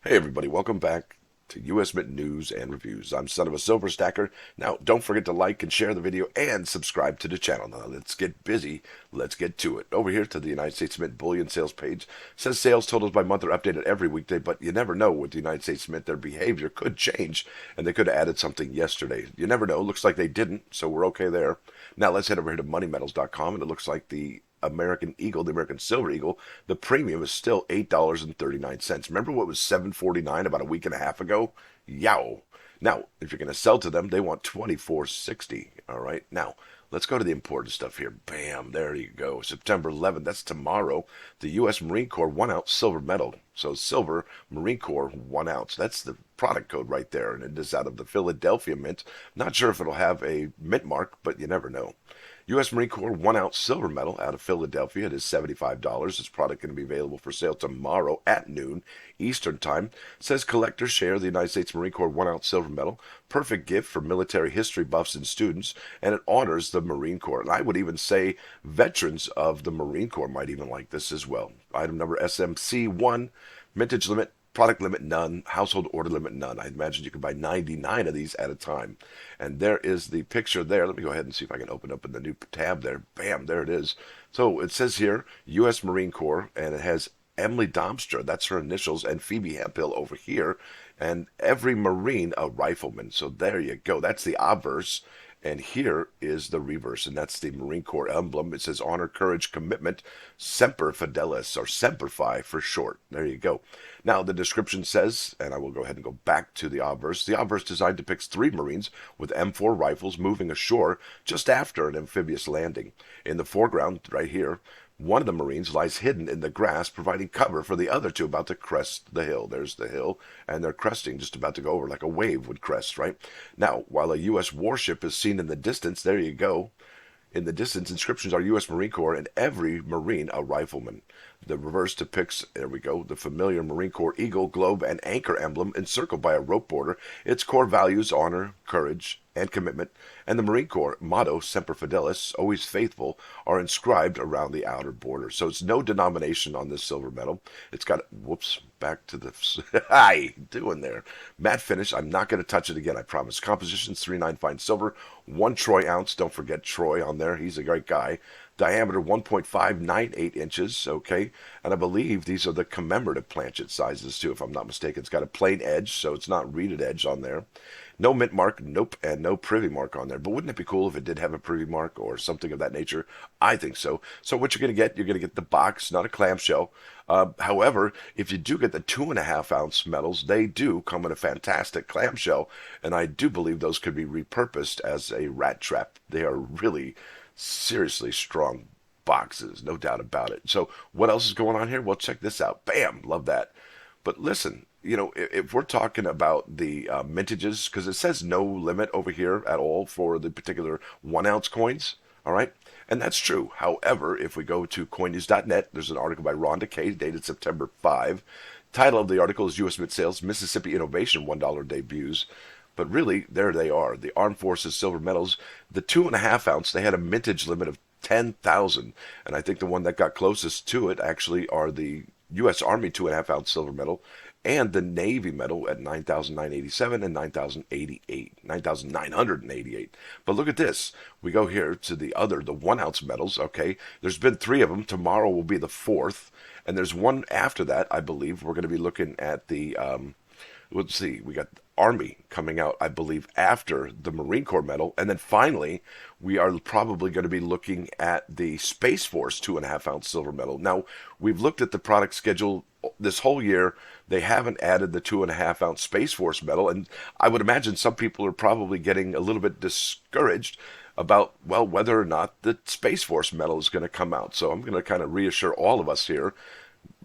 Hey everybody, welcome back to US Mint News and Reviews. I'm Son of a Silver Stacker. Now, don't forget to like and share the video and subscribe to the channel. Now, let's get busy. Let's get to it. Over here to the United States Mint bullion sales page. Says sales totals by month are updated every weekday, but you never know with the United States Mint. Their behavior could change, and they could have added something yesterday. You never know. Looks like they didn't, so we're okay there. Now, let's head over here to moneymetals.com, and it looks like the American Eagle, the American Silver Eagle, the premium is still $8.39. Remember what was $7.49 about a week and a half ago? Yow. Now, if you're going to sell to them, they want $24.60. All right. Now, let's go to the important stuff here. Bam, there you go. September 11th, that's tomorrow. The U.S. Marine Corps 1 ounce silver medal. So silver Marine Corps 1 ounce. That's the product code right there, and it is out of the Philadelphia Mint. Not sure if it'll have a mint mark, but you never know. U.S. Marine Corps 1 ounce silver medal out of Philadelphia. It is $75. This product going to be available for sale tomorrow at noon Eastern Time. It says collectors share the United States Marine Corps 1 ounce silver medal. Perfect gift for military history buffs and students, and it honors the Marine Corps. And I would even say veterans of the Marine Corps might even like this as well. Item number SMC1, mintage limit. Product limit none, household order limit none. I imagine you can buy 99 of these at a time. And there is the picture there. Let me go ahead and see if I can open up in the new tab there. Bam, there it is. So it says here, U.S. Marine Corps, and it has Emily Domstra, that's her initials, and Phoebe Hemphill over here. And every Marine a rifleman. So there you go. That's the obverse. And here is the reverse, and that's the Marine Corps emblem. It says honor, courage, commitment, semper fidelis, or semper fi for short. There you go. Now, the description says, and I will go ahead and go back to the obverse. The obverse design depicts 3 Marines with M4 rifles moving ashore just after an amphibious landing. In the foreground, right here, one of the Marines lies hidden in the grass, providing cover for the other 2 about to crest the hill. There's the hill, and they're cresting, just about to go over like a wave would crest, right? Now, while a U.S. warship is seen in the distance, there you go. In the distance, inscriptions are U.S. Marine Corps, and every Marine a rifleman. The reverse depicts, there we go, the familiar Marine Corps eagle, globe, and anchor emblem encircled by a rope border. Its core values, honor, courage, and commitment, and the Marine Corps motto, Semper Fidelis, always faithful, are inscribed around the outer border. So it's no denomination on this silver medal. It's got, whoops, back to the, hi, doing there. Matte finish, I'm not going to touch it again, I promise. Compositions, 3.9 fine silver, 1 troy ounce, don't forget Troy on there, he's a great guy. Diameter 1.598 inches, okay? And I believe these are the commemorative planchet sizes too, if I'm not mistaken. It's got a plain edge, so it's not reeded edge on there. No mint mark, nope, and no privy mark on there. But wouldn't it be cool if it did have a privy mark or something of that nature? I think so. So what you're going to get the box, not a clamshell. However, if you do get the 2.5 ounce metals, they do come in a fantastic clamshell, and I do believe those could be repurposed as a rat trap. They are really seriously strong boxes, no doubt about it. So what else is going on here? Well, check this out. Bam, love that. But listen, you know, if we're talking about the mintages, because it says no limit over here at all for the particular 1 ounce coins, all right? And that's true. However, if we go to coinnews.net, there's an article by Rhonda K. dated September 5. Title of the article is U.S. Mint Sales, Mississippi Innovation $1 debuts. But really, there they are. The Armed Forces silver medals, the 2.5 ounce, they had a mintage limit of 10,000. And I think the one that got closest to it actually are the U.S. Army 2.5 ounce silver medal and the Navy medal at 9,987 and 9,988. But look at this. We go here to the 1 ounce medals, okay? There's been 3 of them. Tomorrow will be the 4th. And there's one after that, I believe. We're going to be looking at the, let's see, we got Army coming out, I believe, after the Marine Corps medal. And then finally, we are probably going to be looking at the Space Force 2.5 ounce silver medal. Now, we've looked at the product schedule this whole year. They haven't added the 2.5 ounce Space Force medal. And I would imagine some people are probably getting a little bit discouraged about, well, whether or not the Space Force medal is going to come out. So I'm going to kind of reassure all of us here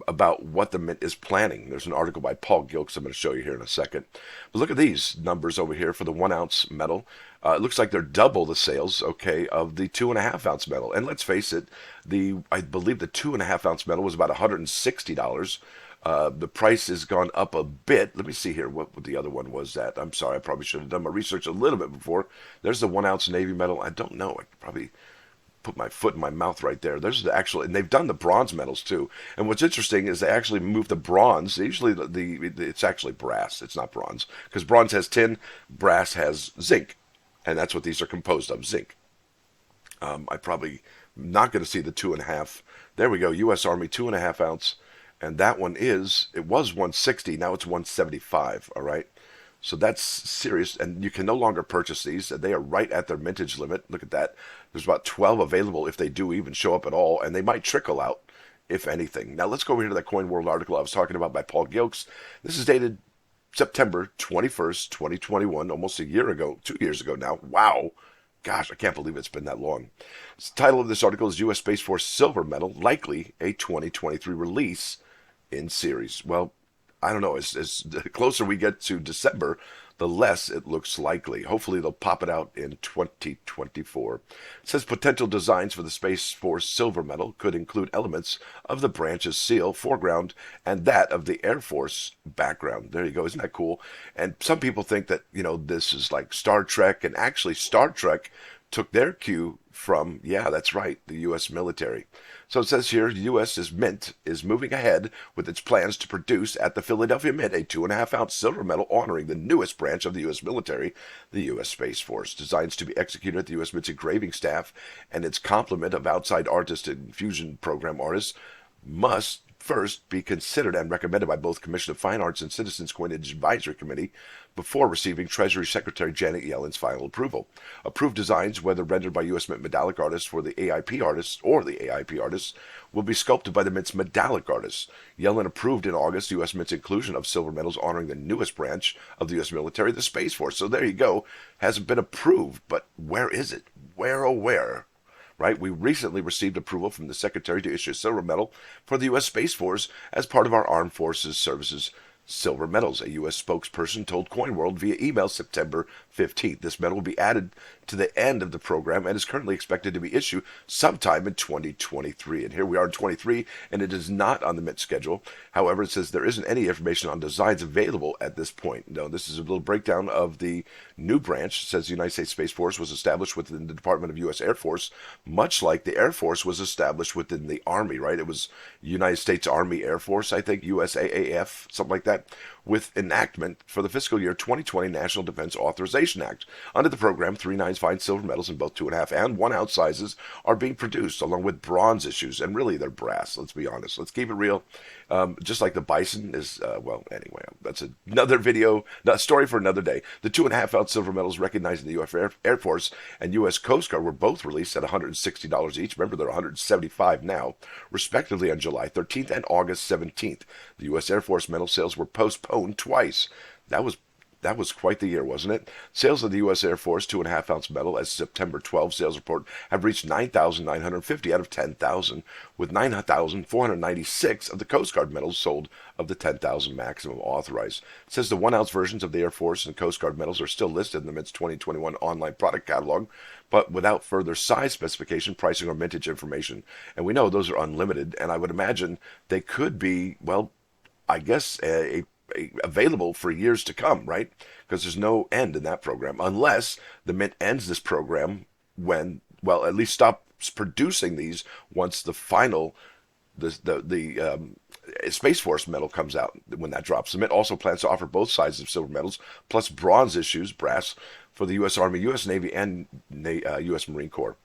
about what the Mint is planning. There's an article by Paul Gilks I'm going to show you here in a second. But look at these numbers over here for the 1 ounce metal. It looks like they're double the sales, okay, of the 2.5 ounce metal. And let's face it, I believe the 2.5 ounce metal was about $160. The price has gone up a bit. Let me see here what the other one was at. I'm sorry, I probably should have done my research a little bit before. There's the 1 ounce Navy metal. I don't know. I probably put my foot in my mouth right there. There's the actual, and they've done the bronze medals too. And what's interesting is they actually move the bronze. Usually, it's actually brass. It's not bronze because bronze has tin, brass has zinc, and that's what these are composed of, zinc. I probably not going to see the 2.5. There we go, U.S. Army 2.5 ounce, and that one it was 160. Now it's 175. All right. So that's serious, and you can no longer purchase these. They are right at their mintage limit. Look at that. There's about 12 available if they do even show up at all, and they might trickle out, if anything. Now let's go over here to that Coin World article I was talking about by Paul Gilks. This is dated September 21st, 2021, almost a year ago, 2 years ago now. Wow. Gosh, I can't believe it's been that long. The title of this article is U.S. Space Force Silver Medal, likely a 2023 release in series. Well, I don't know. As the closer we get to December, the less it looks likely. Hopefully, they'll pop it out in 2024. It says potential designs for the Space Force Silver Medal could include elements of the branch's seal foreground and that of the Air Force background. There you go. Isn't that cool? And some people think that, this is like Star Trek, and actually Star Trek took their cue from, yeah, that's right, the U.S. military. So it says here, U.S. Mint is moving ahead with its plans to produce at the Philadelphia Mint a 2.5 ounce silver medal honoring the newest branch of the U.S. military, the U.S. Space Force. Designs to be executed at the U.S. Mint's engraving staff and its complement of outside artists and fusion program artists must first be considered and recommended by both Commission of Fine Arts and Citizens Coinage Advisory Committee before receiving Treasury Secretary Janet Yellen's final approval. Approved designs, whether rendered by U.S. Mint medallic artists for the AIP artists or the AIP artists, will be sculpted by the Mint's medallic artists. Yellen approved in August U.S. Mint's inclusion of silver medals honoring the newest branch of the U.S. military, the Space Force. So there you go. Hasn't been approved, but where is it? Where, oh where? Right? We recently received approval from the Secretary to issue a silver medal for the U.S. Space Force as part of our Armed Forces Services silver medals, a U.S. spokesperson told Coin World via email September 15th. This medal will be added to the end of the program and is currently expected to be issued sometime in 2023. And here we are in 23, and it is not on the Mint schedule. However, it says there isn't any information on designs available at this point. No, this is a little breakdown of the new branch. It says the United States Space Force was established within the Department of U.S. Air Force, much like the Air Force was established within the Army, right? It was United States Army Air Force, I think, USAAF, something like that, with enactment for the fiscal year 2020 National Defense Authorization Act. Under the program, 3/9 fine silver medals in both 2.5 and 1 ounce sizes are being produced, along with bronze issues, and really they're brass. Let's be honest. Let's keep it real. Just like the bison is, well, anyway, that's another video, a story for another day. The 2.5 ounce silver medals recognized in the U.S. Air Force and U.S. Coast Guard were both released at $160 each. Remember, they're $175 now, respectively, on July 13th and August 17th. The U.S. Air Force medal sales were postponed twice. That was quite the year, wasn't it? Sales of the U.S. Air Force 2.5 ounce medal, as September 12 sales report, have reached 9,950 out of 10,000, with 9,496 of the Coast Guard medals sold of the 10,000 maximum authorized. It says the 1 ounce versions of the Air Force and Coast Guard medals are still listed in the Mint's 2021 online product catalog, but without further size specification, pricing, or mintage information. And we know those are unlimited, and I would imagine they could be, well, I guess available for years to come, right? Because there's no end in that program, unless the Mint ends this program when, well, at least stops producing these once the final, the Space Force medal comes out, when that drops. The Mint also plans to offer both sizes of silver medals, plus bronze issues, brass, for the U.S. Army, U.S. Navy, and U.S. Marine Corps.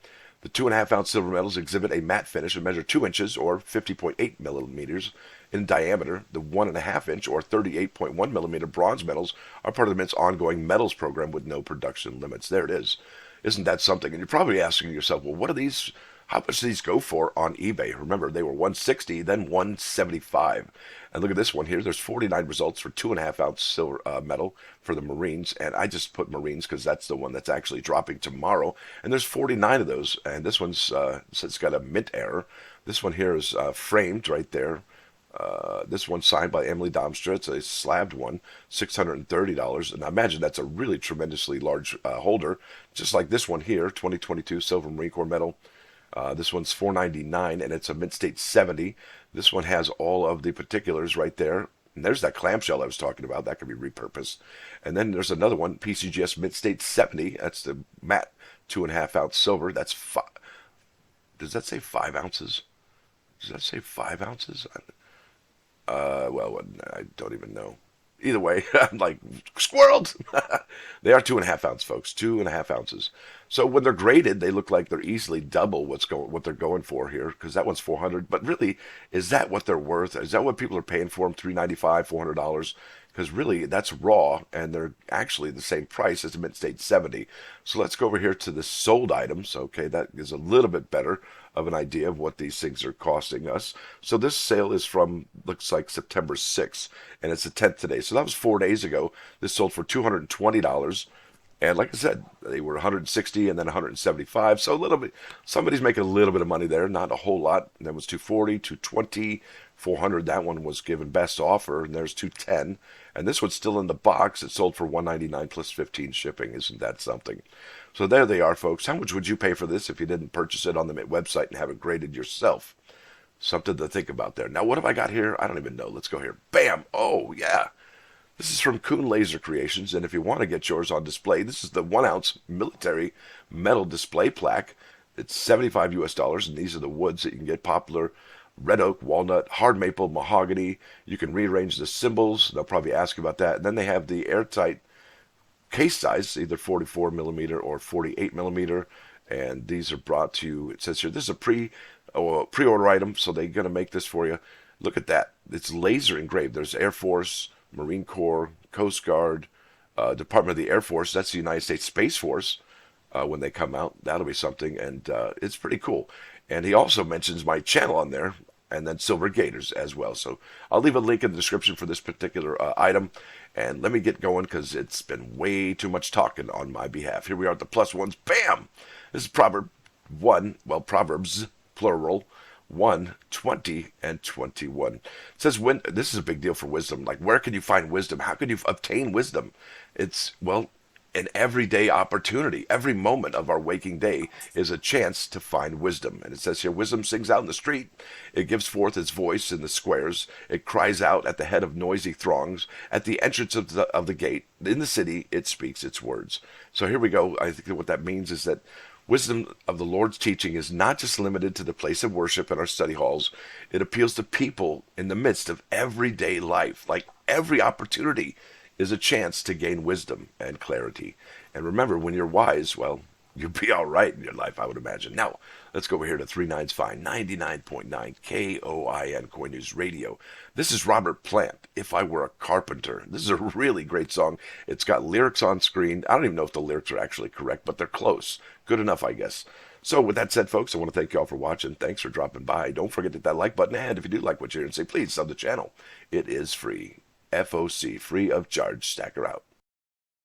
The 2.5 ounce silver medals exhibit a matte finish and measure 2 inches or 50.8 millimeters in diameter. The 1.5 inch or 38.1 millimeter bronze medals are part of the Mint's ongoing medals program with no production limits. There it is. Isn't that something? And you're probably asking yourself, well, what are these? How much do these go for on eBay? Remember, they were $160, then $175. And look at this one here. There's 49 results for 2.5 ounce silver medal for the Marines. And I just put Marines because that's the one that's actually dropping tomorrow. And there's 49 of those. And this one's it's got a mint error. This one here is framed right there. This one's signed by Emily Domstra. It's a slabbed one, $630. And I imagine that's a really tremendously large holder, just like this one here, 2022 Silver Marine Corps medal. This one's $499, and it's a Mint State 70. This one has all of the particulars right there. And there's that clamshell I was talking about. That could be repurposed. And then there's another one, PCGS Mint State 70. That's the matte 2.5 ounce silver. That's Does that say 5 ounces? Does that say 5 ounces? Well, I don't even know. Either way, I'm like, squirreled! They are 2.5 ounce, folks. 2.5 ounces. So when they're graded, they look like they're easily double what they're going for here, because that one's 400. But really, is that what they're worth? Is that what people are paying for them? $395, $400? Because really, that's raw, and they're actually the same price as the Mint State 70. So let's go over here to the sold items. Okay, that is a little bit better of an idea of what these things are costing us. So this sale is from, looks like September 6th, and it's the 10th today. So that was 4 days ago. This sold for $220. And like I said, they were 160 and then 175. So a little bit, somebody's making a little bit of money there, not a whole lot. And that was 240, 220, 400. That one was given best offer, and there's 210. And this one's still in the box. It sold for 199 plus 15 shipping. Isn't that something? So there they are, folks. How much would you pay for this if you didn't purchase it on the website and have it graded yourself? Something to think about there. Now, what have I got here? I don't even know. Let's go here. Bam! Oh, yeah. This is from Kuhn Laser Creations, and if you want to get yours on display, this is the 1 ounce military metal display plaque. It's $75 US, and these are the woods that you can get: poplar, red oak, walnut, hard maple, mahogany. You can rearrange the symbols. They'll probably ask you about that. And then they have the airtight case size, either 44 millimeter or 48 millimeter. And these are brought to you. It says here, this is a pre-order item, so they're going to make this for you. Look at that. It's laser engraved. There's Air Force, Marine Corps, Coast Guard, Department of the Air Force. That's the United States Space Force. When they come out, that'll be something, and it's pretty cool. And he also mentions my channel on there, and then Silver Gators as well. So I'll leave a link in the description for this particular item. And let me get going, because it's been way too much talking on my behalf. Here we are at the plus ones. Bam! This is Proverbs 1, well, Proverbs, plural, 1, 20, and 21. It says, when this is a big deal for wisdom. Like, where can you find wisdom? How can you obtain wisdom? It's, well, an everyday opportunity. Every moment of our waking day is a chance to find wisdom. And it says here, wisdom sings out in the street. It gives forth its voice in the squares. It cries out at the head of noisy throngs. At the entrance of the gate, in the city, it speaks its words. So here we go. I think that what that means is that wisdom of the Lord's teaching is not just limited to the place of worship in our study halls. It appeals to people in the midst of everyday life. Like, every opportunity is a chance to gain wisdom and clarity. And remember, when you're wise, well, you'll be all right in your life, I would imagine. Now, let's go over here to 3 Nines Fine, 99.9 KOIN Coin News Radio. This is Robert Plant, If I Were a Carpenter. This is a really great song. It's got lyrics on screen. I don't even know if the lyrics are actually correct, but they're close. Good enough, I guess. So with that said, folks, I want to thank you all for watching. Thanks for dropping by. Don't forget to hit that like button, and if you do like what you hear, and say, please sub the channel. It is free. FOC, free of charge. Stacker out.